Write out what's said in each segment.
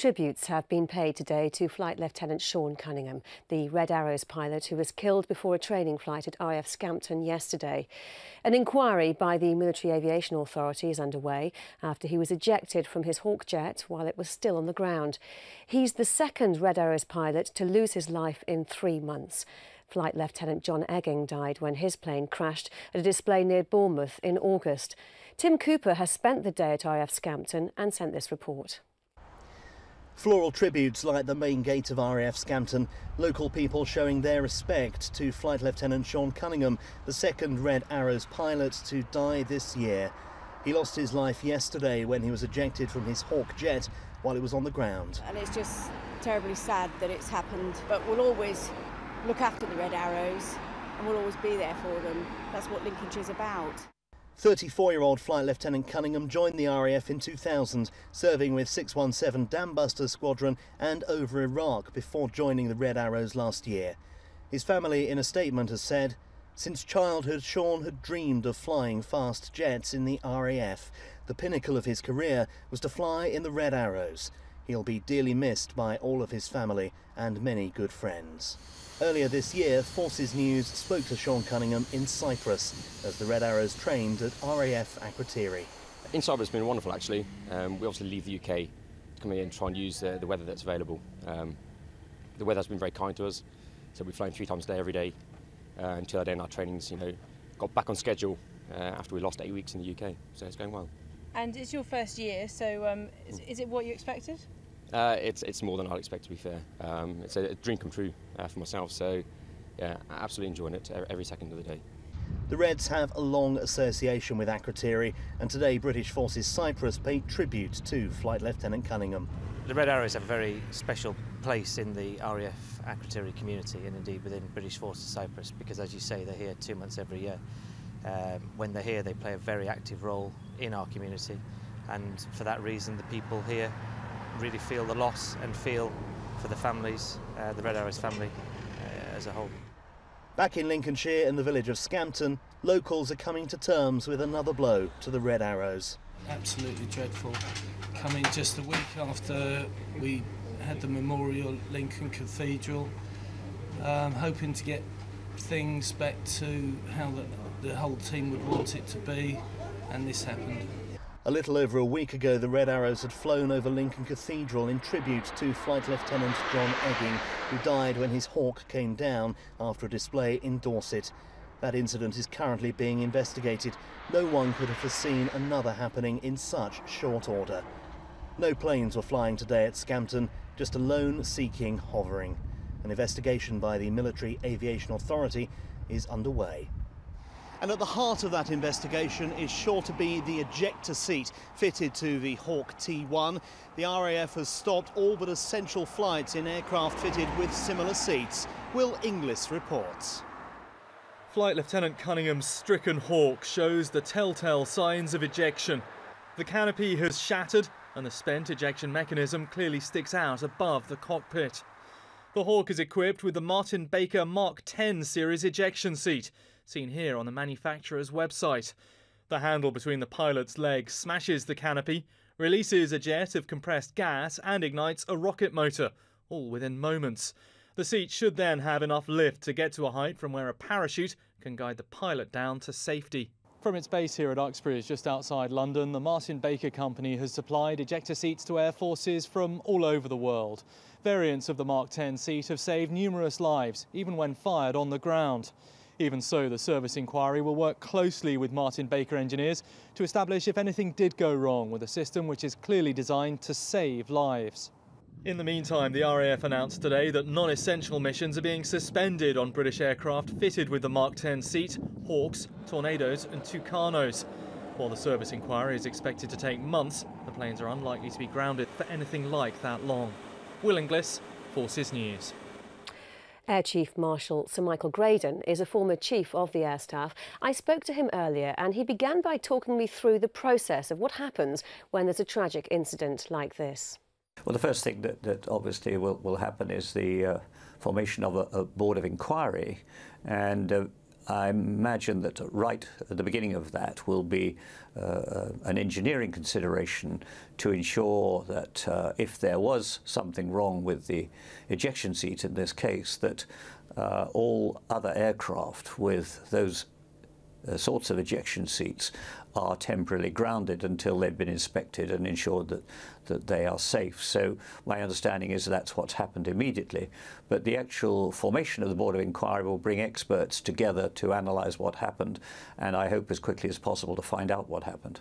Tributes have been paid today to Flight Lieutenant Sean Cunningham, the Red Arrows pilot who was killed before a training flight at RAF Scampton yesterday. An inquiry by the Military Aviation Authority is underway after he was ejected from his Hawk jet while it was still on the ground. He's the second Red Arrows pilot to lose his life in 3 months. Flight Lieutenant John Egging died when his plane crashed at a display near Bournemouth in August. Tim Cooper has spent the day at RAF Scampton and sent this report. Floral tributes light the main gate of RAF Scampton, local people showing their respect to Flight Lieutenant Sean Cunningham, the second Red Arrows pilot to die this year. He lost his life yesterday when he was ejected from his Hawk jet while it was on the ground. And it's just terribly sad that it's happened, but we'll always look after the Red Arrows and we'll always be there for them. That's what Lincolnshire's about. 34-year-old Flight Lieutenant Cunningham joined the RAF in 2000, serving with 617 Dambusters Squadron and over Iraq before joining the Red Arrows last year. His family in a statement has said, "Since childhood, Sean had dreamed of flying fast jets in the RAF. The pinnacle of his career was to fly in the Red Arrows. He'll be dearly missed by all of his family and many good friends." Earlier this year, Forces News spoke to Sean Cunningham in Cyprus as the Red Arrows trained at RAF Akrotiri. In Cyprus it's been wonderful actually. We obviously leave the UK to come in and try and use the weather that's available. The weather has been very kind to us, so we've flown 3 times a day every day until our day in our trainings, got back on schedule after we lost 8 weeks in the UK, so it's going well. And it's your first year, so is it what you expected? It's more than I'd expect, to be fair. It's a dream come true for myself, so yeah, absolutely enjoying it every second of the day. The Reds have a long association with Akrotiri, and today British Forces Cyprus paid tribute to Flight Lieutenant Cunningham. The Red Arrows have a very special place in the RAF Akrotiri community and indeed within British Forces Cyprus, because as you say, they're here 2 months every year. When they're here, they play a very active role in our community, and for that reason the people here really feel the loss and feel for the families, the Red Arrows family as a whole. Back in Lincolnshire in the village of Scampton, locals are coming to terms with another blow to the Red Arrows. Absolutely dreadful. Coming just a week after we had the memorial at Lincoln Cathedral, hoping to get things back to how the whole team would want it to be, and this happened. A little over a week ago, the Red Arrows had flown over Lincoln Cathedral in tribute to Flight Lieutenant John Egging, who died when his Hawk came down after a display in Dorset. That incident is currently being investigated. No one could have foreseen another happening in such short order. No planes were flying today at Scampton, just a lone Sea King hovering. An investigation by the Military Aviation Authority is underway. And at the heart of that investigation is sure to be the ejector seat fitted to the Hawk T1. The RAF has stopped all but essential flights in aircraft fitted with similar seats. Will Inglis reports. Flight Lieutenant Cunningham's stricken Hawk shows the telltale signs of ejection. The canopy has shattered and the spent ejection mechanism clearly sticks out above the cockpit. The Hawk is equipped with the Martin Baker Mark 10 series ejection seat, seen here on the manufacturer's website. The handle between the pilot's legs smashes the canopy, releases a jet of compressed gas and ignites a rocket motor, all within moments. The seat should then have enough lift to get to a height from where a parachute can guide the pilot down to safety. From its base here at Uxbridge, just outside London, the Martin Baker Company has supplied ejector seats to air forces from all over the world. Variants of the Mark 10 seat have saved numerous lives, even when fired on the ground. Even so, the service inquiry will work closely with Martin Baker engineers to establish if anything did go wrong with a system which is clearly designed to save lives. In the meantime, the RAF announced today that non-essential missions are being suspended on British aircraft fitted with the Mark 10 seat, Hawks, Tornadoes and Tucanos. While the service inquiry is expected to take months, the planes are unlikely to be grounded for anything like that long. Will Inglis, Forces News. Air Chief Marshal Sir Michael Graydon is a former chief of the Air Staff. I spoke to him earlier and he began by talking me through the process of what happens when there's a tragic incident like this. Well, the first thing that obviously will happen is the formation of a board of inquiry, and I imagine that right at the beginning of that will be an engineering consideration to ensure that if there was something wrong with the ejection seat in this case, that all other aircraft with those sorts of ejection seats are temporarily grounded until they've been inspected and ensured that they are safe. So my understanding is that's what's happened immediately. But the actual formation of the Board of Inquiry will bring experts together to analyse what happened, and I hope as quickly as possible to find out what happened.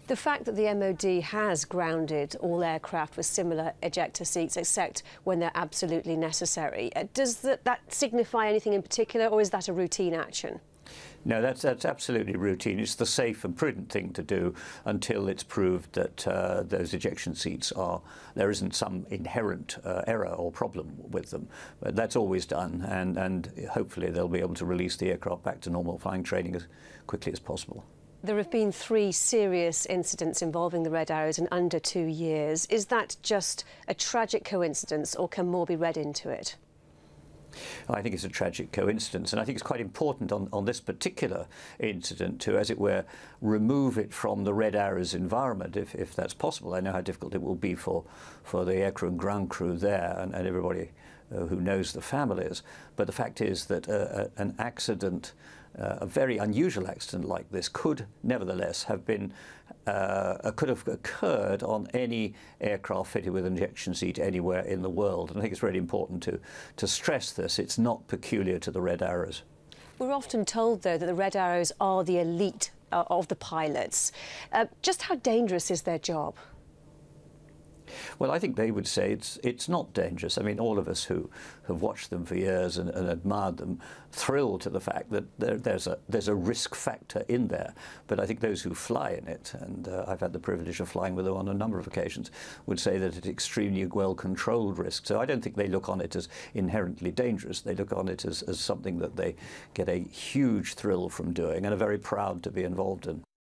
The fact that the MOD has grounded all aircraft with similar ejector seats, except when they're absolutely necessary, does that signify anything in particular, or is that a routine action? No, that's absolutely routine. It's the safe and prudent thing to do until it's proved that those ejection seats there isn't some inherent error or problem with them. But that's always done, and hopefully they'll be able to release the aircraft back to normal flying training as quickly as possible. There have been 3 serious incidents involving the Red Arrows in under 2 years. Is that just a tragic coincidence, or can more be read into it? I think it's a tragic coincidence, and I think it's quite important on this particular incident to, as it were, remove it from the Red Arrows environment, if that's possible. I know how difficult it will be for the aircrew and ground crew there and everybody who knows the families. But the fact is that an accident, a very unusual accident like this, could nevertheless have been could have occurred on any aircraft fitted with an ejection seat anywhere in the world. And I think it's really important to stress this. It's not peculiar to the Red Arrows. We're often told, though, that the Red Arrows are the elite of the pilots. Just how dangerous is their job? Well, I think they would say it's not dangerous. I mean, all of us who have watched them for years and admired them thrill to the fact that there's a risk factor in there. But I think those who fly in it, and I've had the privilege of flying with them on a number of occasions, would say that it's extremely well-controlled risk. So I don't think they look on it as inherently dangerous. They look on it as something that they get a huge thrill from doing and are very proud to be involved in.